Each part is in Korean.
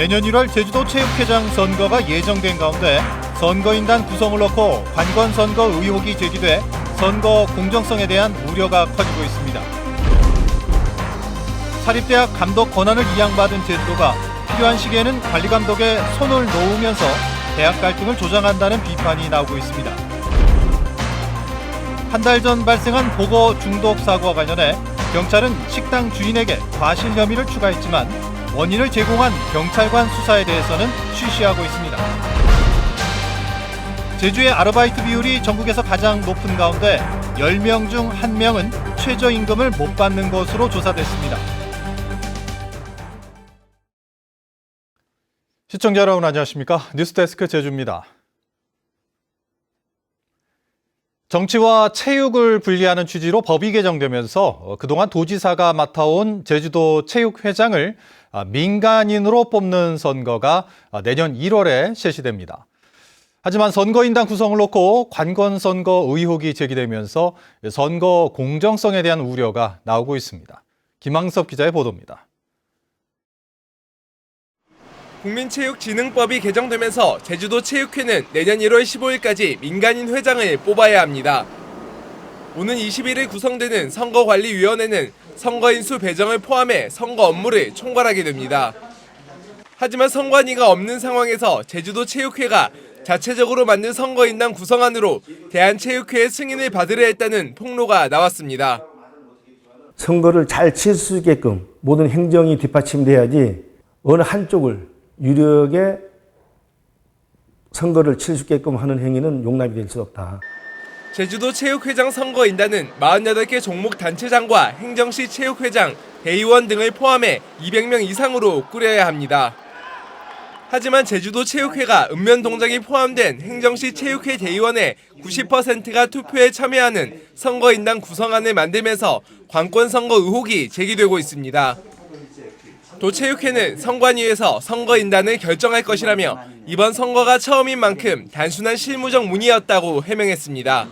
내년 1월 제주도 체육회장 선거가 예정된 가운데 선거인단 구성을 놓고 관건선거 의혹이 제기돼 선거 공정성에 대한 우려가 커지고 있습니다. 사립대학 감독 권한을 이양받은 제주도가 필요한 시기에는 관리감독에 손을 놓으면서 대학 갈등을 조장한다는 비판이 나오고 있습니다. 한 달 전 발생한 보거 중독 사고와 관련해 경찰은 식당 주인에게 과실 혐의를 추가했지만 원인을 제공한 경찰관 수사에 대해서는 쉬쉬하고 있습니다. 제주의 아르바이트 비율이 전국에서 가장 높은 가운데 10명 중 1명은 최저임금을 못 받는 것으로 조사됐습니다. 시청자 여러분 안녕하십니까? 뉴스데스크 제주입니다. 정치와 체육을 분리하는 취지로 법이 개정되면서 그동안 도지사가 맡아온 제주도 체육회장을 민간인으로 뽑는 선거가 내년 1월에 실시됩니다. 하지만 선거인단 구성을 놓고 관건선거 의혹이 제기되면서 선거 공정성에 대한 우려가 나오고 있습니다. 김항섭 기자의 보도입니다. 국민체육진흥법이 개정되면서 제주도 체육회는 내년 1월 15일까지 민간인 회장을 뽑아야 합니다. 오는 21일 구성되는 선거관리위원회는 선거인 수 배정을 포함해 선거 업무를 총괄하게 됩니다. 하지만 선관위가 없는 상황에서 제주도 체육회가 자체적으로 만든 선거인단 구성안으로 대한체육회의 승인을 받으려 했다는 폭로가 나왔습니다. 선거를 잘 칠 수 있게끔 모든 행정이 뒷받침돼야지 어느 한쪽을 유력의 선거를 칠 수 있게끔 하는 행위는 용납이 될 수 없다. 제주도 체육회장 선거인단은 48개 종목 단체장과 행정시 체육회장, 대의원 등을 포함해 200명 이상으로 꾸려야 합니다. 하지만 제주도 체육회가 읍면 동작이 포함된 행정시 체육회 대의원의 90%가 투표에 참여하는 선거인단 구성안을 만들면서 관건선거 의혹이 제기되고 있습니다. 도체육회는 선관위에서 선거인단을 결정할 것이라며 이번 선거가 처음인 만큼 단순한 실무적 문의였다고 해명했습니다.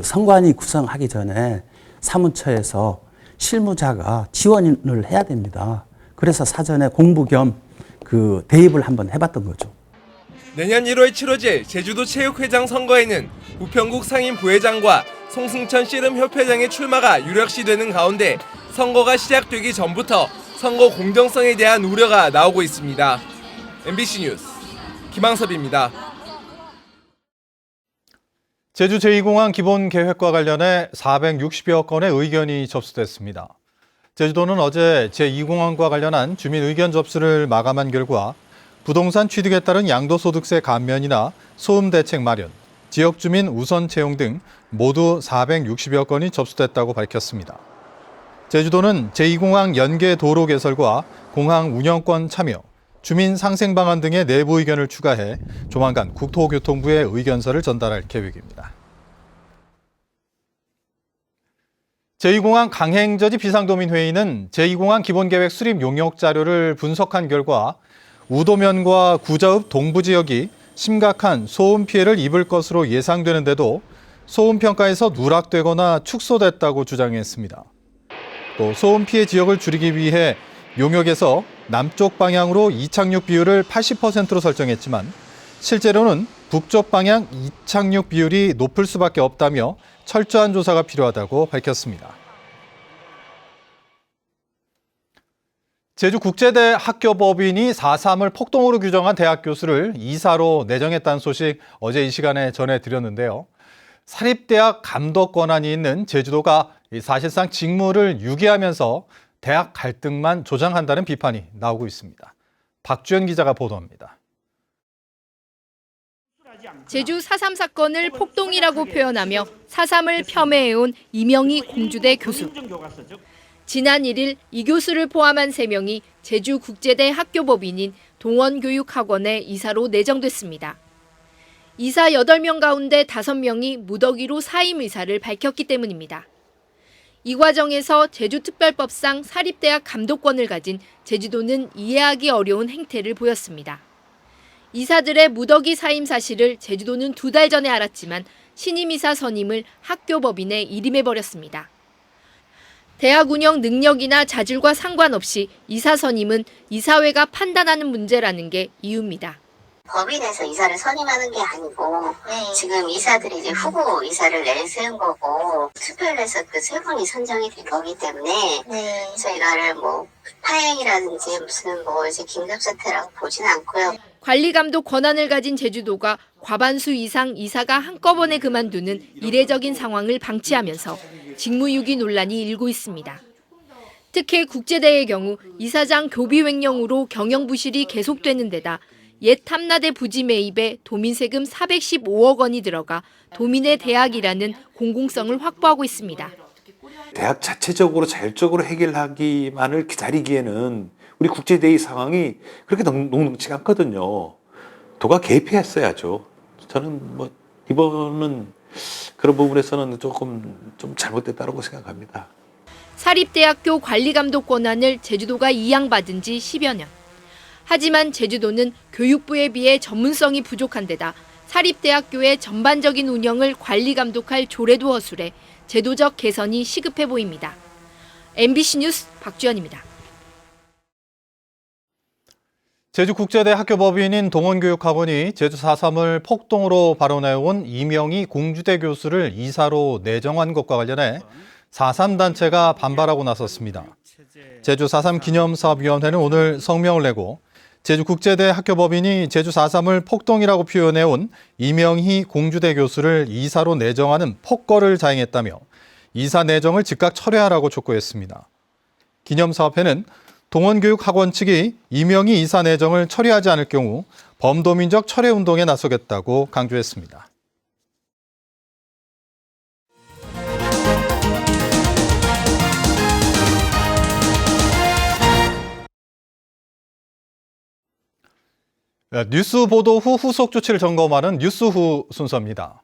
선관위 구성하기 전에 사무처에서 실무자가 지원을 해야 됩니다. 그래서 사전에 공부 겸 대입을 한번 해봤던 거죠. 내년 1월 치러질 제주도 체육회장 선거에는 우평국 상임 부회장과 송승천 씨름협회장의 출마가 유력시되는 가운데 선거가 시작되기 전부터 선거 공정성에 대한 우려가 나오고 있습니다. MBC 뉴스 김항섭입니다. 제주 제2공항 기본계획과 관련해 460여 건의 의견이 접수됐습니다. 제주도는 어제 제2공항과 관련한 주민 의견 접수를 마감한 결과 부동산 취득에 따른 양도소득세 감면이나 소음 대책 마련, 지역 주민 우선 채용 등 모두 460여 건이 접수됐다고 밝혔습니다. 제주도는 제2공항 연계 도로 개설과 공항 운영권 참여, 주민 상생 방안 등의 내부 의견을 추가해 조만간 국토교통부에 의견서를 전달할 계획입니다. 제2공항 강행저지 비상도민회의는 제2공항 기본계획 수립 용역 자료를 분석한 결과 우도면과 구자읍 동부 지역이 심각한 소음 피해를 입을 것으로 예상되는데도 소음 평가에서 누락되거나 축소됐다고 주장했습니다. 또 소음 피해 지역을 줄이기 위해 용역에서 남쪽 방향으로 이착륙 비율을 80%로 설정했지만 실제로는 북쪽 방향 이착륙 비율이 높을 수밖에 없다며 철저한 조사가 필요하다고 밝혔습니다. 제주국제대 학교법인이 4.3을 폭동으로 규정한 대학 교수를 이사로 내정했다는 소식 어제 이 시간에 전해드렸는데요. 사립대학 감독 권한이 있는 제주도가 사실상 직무를 유기하면서 대학 갈등만 조장한다는 비판이 나오고 있습니다. 박주연 기자가 보도합니다. 제주 4.3 사건을 폭동이라고 표현하며 4.3을 폄훼해온 이명희 공주대 교수. 지난 1일 이 교수를 포함한 3명이 제주국제대 학교법인인 동원교육학원에 이사로 내정됐습니다. 이사 8명 가운데 5명이 무더기로 사임 의사를 밝혔기 때문입니다. 이 과정에서 제주특별법상 사립대학 감독권을 가진 제주도는 이해하기 어려운 행태를 보였습니다. 이사들의 무더기 사임 사실을 제주도는 2달 전에 알았지만 신임이사 선임을 학교법인에 일임해버렸습니다. 대학 운영 능력이나 자질과 상관없이 이사 선임은 이사회가 판단하는 문제라는 게 이유입니다. 법인에서 이사를 선임하는 게 아니고 지금 이사들이 이제 후보 이사를 내세운 거고 투표를 해서 그 세 분이 선정이 된 거기 때문에 저희가를 뭐 파행이라든지 무슨 뭐 이제 긴급사태라고 보지는 않고요. 관리감독 권한을 가진 제주도가 과반수 이상 이사가 한꺼번에 그만두는 이례적인 상황을 방치하면서 직무유기 논란이 일고 있습니다. 특히 국제대의 경우 이사장 교비 횡령으로 경영 부실이 계속되는 데다 옛 탐나대 부지 매입에 도민 세금 415억 원이 들어가 도민의 대학이라는 공공성을 확보하고 있습니다. 대학 자체적으로 자율적으로 해결하기만을 기다리기에는 우리 국제대의 상황이 그렇게 녹록지가 않거든요. 도가 개입했어야죠. 저는 뭐 이번은 그런 부분에서는 조금 좀 잘못됐다고 생각합니다. 사립대학교 관리감독 권한을 제주도가 이양받은 지 10여 년. 하지만 제주도는 교육부에 비해 전문성이 부족한 데다 사립대학교의 전반적인 운영을 관리감독할 조례도 허술해 제도적 개선이 시급해 보입니다. MBC 뉴스 박주연입니다. 제주국제대 학교법인인 동원교육학원이 제주 4.3을 폭동으로 발언해온 이명희 공주대 교수를 이사로 내정한 것과 관련해 4.3 단체가 반발하고 나섰습니다. 제주 4.3 기념사업위원회는 오늘 성명을 내고 제주국제대 학교법인이 제주 4.3을 폭동이라고 표현해온 이명희 공주대 교수를 이사로 내정하는 폭거를 자행했다며 이사 내정을 즉각 철회하라고 촉구했습니다. 기념사업회는 동원교육학원 측이 이명희 이사 내정을 처리하지 않을 경우 범도민적 철회 운동에 나서겠다고 강조했습니다. 뉴스 보도 후 후속 조치를 점검하는 뉴스 후 순서입니다.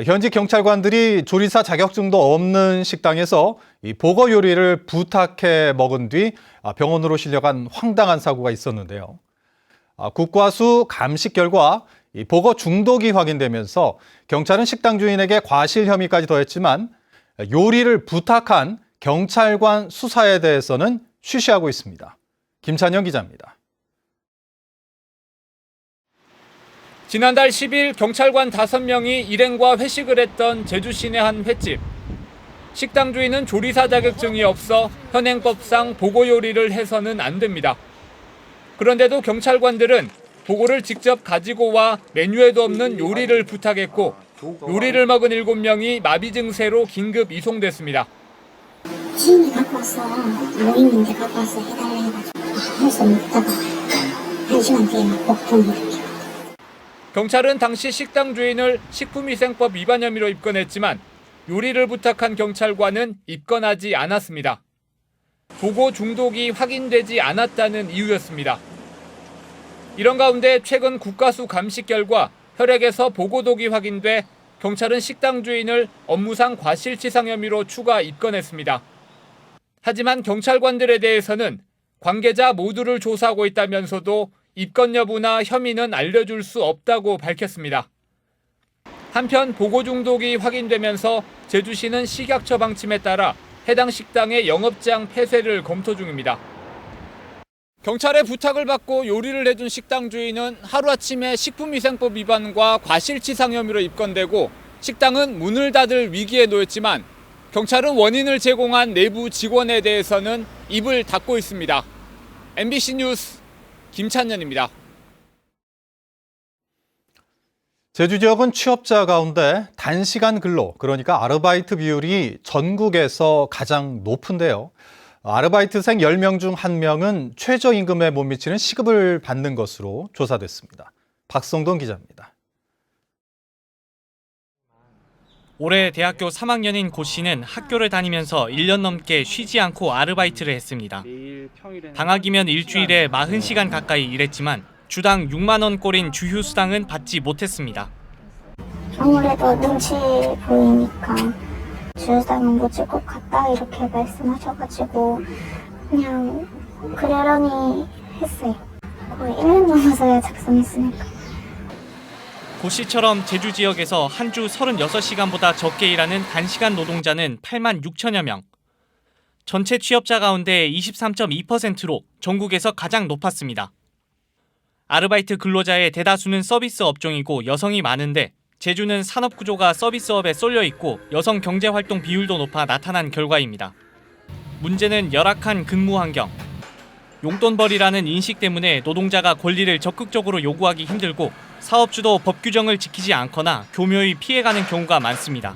현지 경찰관들이 조리사 자격증도 없는 식당에서 이 보거 요리를 부탁해 먹은 뒤 병원으로 실려간 황당한 사고가 있었는데요. 국과수 감식 결과 이 보거 중독이 확인되면서 경찰은 식당 주인에게 과실 혐의까지 더했지만 요리를 부탁한 경찰관 수사에 대해서는 쉬쉬하고 있습니다. 김찬영 기자입니다. 지난달 10일 경찰관 5명이 일행과 회식을 했던 제주 시내 한 횟집. 식당 주인은 조리사 자격증이 없어 현행법상 보고 요리를 해서는 안 됩니다. 그런데도 경찰관들은 보고를 직접 가지고 와 메뉴에도 없는 요리를 부탁했고 요리를 먹은 7명이 마비 증세로 긴급 이송됐습니다. 지인이 갖고 왔어. 모임인데 갖고 왔어. 해달라 해가지고 해서 먹다가 1시간 뒤에 막 복통이 일으켜. 경찰은 당시 식당 주인을 식품위생법 위반 혐의로 입건했지만 요리를 부탁한 경찰관은 입건하지 않았습니다. 보고 중독이 확인되지 않았다는 이유였습니다. 이런 가운데 최근 국과수 감식 결과 혈액에서 보고독이 확인돼 경찰은 식당 주인을 업무상 과실치상 혐의로 추가 입건했습니다. 하지만 경찰관들에 대해서는 관계자 모두를 조사하고 있다면서도 입건 여부나 혐의는 알려줄 수 없다고 밝혔습니다. 한편 보고 중독이 확인되면서 제주시는 식약처 방침에 따라 해당 식당의 영업장 폐쇄를 검토 중입니다. 경찰의 부탁을 받고 요리를 해준 식당 주인은 하루아침에 식품위생법 위반과 과실치상 혐의로 입건되고 식당은 문을 닫을 위기에 놓였지만 경찰은 원인을 제공한 내부 직원에 대해서는 입을 닫고 있습니다. MBC 뉴스 김찬년입니다. 제주 지역은 취업자 가운데 단시간 근로, 그러니까 아르바이트 비율이 전국에서 가장 높은데요. 아르바이트생 10명 중 1명은 최저임금에 못 미치는 시급을 받는 것으로 조사됐습니다. 박성돈 기자입니다. 올해 대학교 3학년인 고 씨는 학교를 다니면서 1년 넘게 쉬지 않고 아르바이트를 했습니다. 방학이면 일주일에 40시간 가까이 일했지만 주당 6만 원꼴인 주휴수당은 받지 못했습니다. 아무래도 눈치 보이니까 주휴수당은 못 줄 것 같다 이렇게 말씀하셔가지고 그냥 그러려니 했어요. 거의 1년 넘어서야 작성했으니까. 고 씨처럼 제주 지역에서 한 주 36시간보다 적게 일하는 단시간 노동자는 8만 6천여 명. 전체 취업자 가운데 23.2%로 전국에서 가장 높았습니다. 아르바이트 근로자의 대다수는 서비스 업종이고 여성이 많은데 제주는 산업 구조가 서비스업에 쏠려 있고 여성 경제 활동 비율도 높아 나타난 결과입니다. 문제는 열악한 근무 환경. 용돈벌이라는 인식 때문에 노동자가 권리를 적극적으로 요구하기 힘들고 사업주도 법 규정을 지키지 않거나 교묘히 피해가는 경우가 많습니다.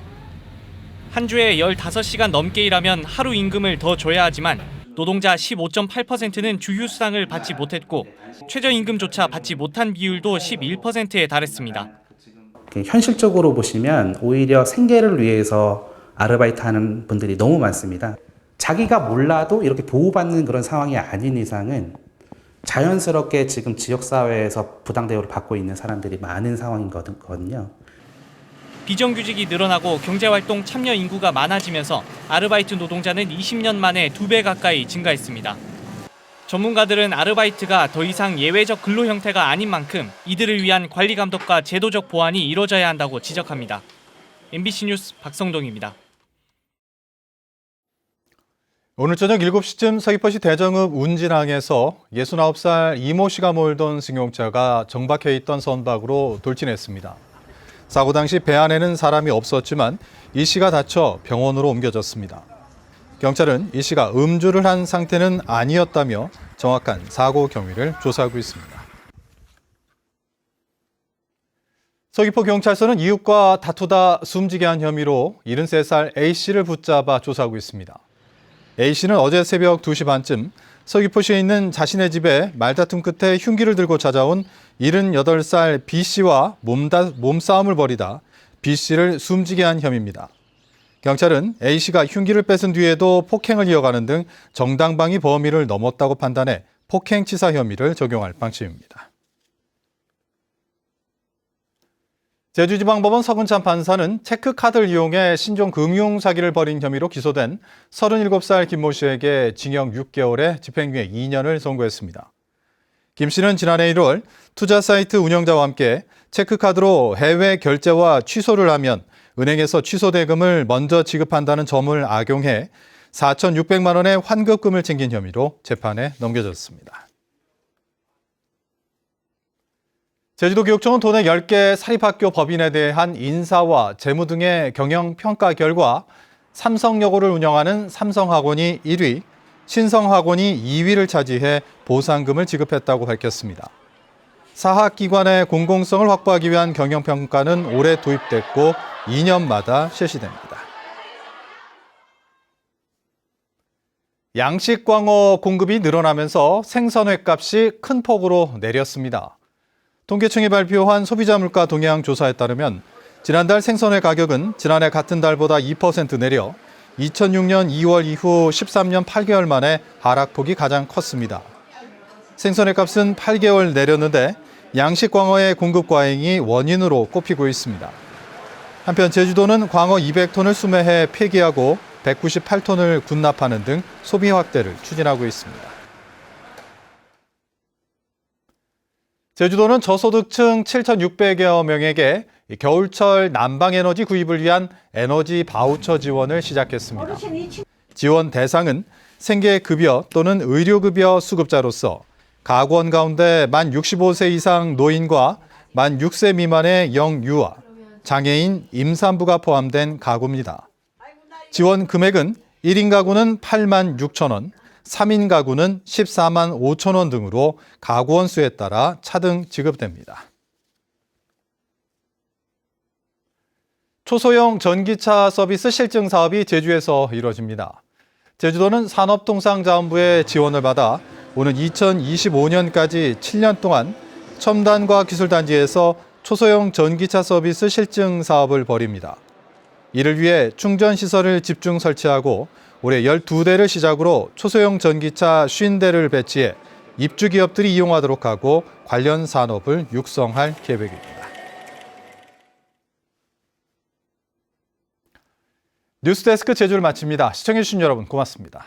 한 주에 15시간 넘게 일하면 하루 임금을 더 줘야 하지만 노동자 15.8%는 주휴수당을 받지 못했고 최저임금조차 받지 못한 비율도 11%에 달했습니다. 현실적으로 보시면 오히려 생계를 위해서 아르바이트하는 분들이 너무 많습니다. 자기가 몰라도 이렇게 보호받는 그런 상황이 아닌 이상은 자연스럽게 지금 지역사회에서 부당대우를 받고 있는 사람들이 많은 상황이거든요. 비정규직이 늘어나고 경제활동 참여 인구가 많아지면서 아르바이트 노동자는 20년 만에 2배 가까이 증가했습니다. 전문가들은 아르바이트가 더 이상 예외적 근로 형태가 아닌 만큼 이들을 위한 관리 감독과 제도적 보완이 이뤄져야 한다고 지적합니다. MBC 뉴스 박성동입니다. 오늘 저녁 7시쯤 서귀포시 대정읍 운진항에서 69살 이모 씨가 몰던 승용차가 정박해 있던 선박으로 돌진했습니다. 사고 당시 배 안에는 사람이 없었지만 이 씨가 다쳐 병원으로 옮겨졌습니다. 경찰은 이 씨가 음주를 한 상태는 아니었다며 정확한 사고 경위를 조사하고 있습니다. 서귀포경찰서는 이웃과 다투다 숨지게 한 혐의로 73살 A 씨를 붙잡아 조사하고 있습니다. A 씨는 어제 새벽 2시 반쯤 서귀포시에 있는 자신의 집에 말다툼 끝에 흉기를 들고 찾아온 78살 B 씨와 몸싸움을 벌이다 B 씨를 숨지게 한 혐의입니다. 경찰은 A 씨가 흉기를 뺏은 뒤에도 폭행을 이어가는 등 정당방위 범위를 넘었다고 판단해 폭행치사 혐의를 적용할 방침입니다. 제주지방법원 서근찬 판사는 체크카드를 이용해 신종 금융 사기를 벌인 혐의로 기소된 37살 김모 씨에게 징역 6개월에 집행유예 2년을 선고했습니다. 김 씨는 지난해 1월 투자 사이트 운영자와 함께 체크카드로 해외 결제와 취소를 하면 은행에서 취소 대금을 먼저 지급한다는 점을 악용해 4,600만 원의 환급금을 챙긴 혐의로 재판에 넘겨졌습니다. 제주도교육청은 도내 10개 사립학교 법인에 대한 인사와 재무 등의 경영평가 결과 삼성여고를 운영하는 삼성학원이 1위, 신성학원이 2위를 차지해 보상금을 지급했다고 밝혔습니다. 사학기관의 공공성을 확보하기 위한 경영평가는 올해 도입됐고 2년마다 실시됩니다. 양식광어 공급이 늘어나면서 생선회 값이 큰 폭으로 내렸습니다. 통계청이 발표한 소비자 물가 동향 조사에 따르면 지난달 생선회 가격은 지난해 같은 달보다 2% 내려 2006년 2월 이후 13년 8개월 만에 하락폭이 가장 컸습니다. 생선회 값은 8개월 내렸는데 양식광어의 공급 과잉이 원인으로 꼽히고 있습니다. 한편 제주도는 광어 200톤을 수매해 폐기하고 198톤을 군납하는 등 소비 확대를 추진하고 있습니다. 제주도는 저소득층 7,600여 명에게 겨울철 난방에너지 구입을 위한 에너지 바우처 지원을 시작했습니다. 지원 대상은 생계급여 또는 의료급여 수급자로서 가구원 가운데 만 65세 이상 노인과 만 6세 미만의 영유아, 장애인, 임산부가 포함된 가구입니다. 지원 금액은 1인 가구는 8만 6천 원, 3인 가구는 14만 5천 원 등으로 가구원 수에 따라 차등 지급됩니다. 초소형 전기차 서비스 실증 사업이 제주에서 이루어집니다. 제주도는 산업통상자원부의 지원을 받아 오는 2025년까지 7년 동안 첨단과학 기술단지에서 초소형 전기차 서비스 실증 사업을 벌입니다. 이를 위해 충전시설을 집중 설치하고 올해 12대를 시작으로 초소형 전기차 50대를 배치해 입주기업들이 이용하도록 하고 관련 산업을 육성할 계획입니다. 뉴스데스크 제주를 마칩니다. 시청해주신 여러분 고맙습니다.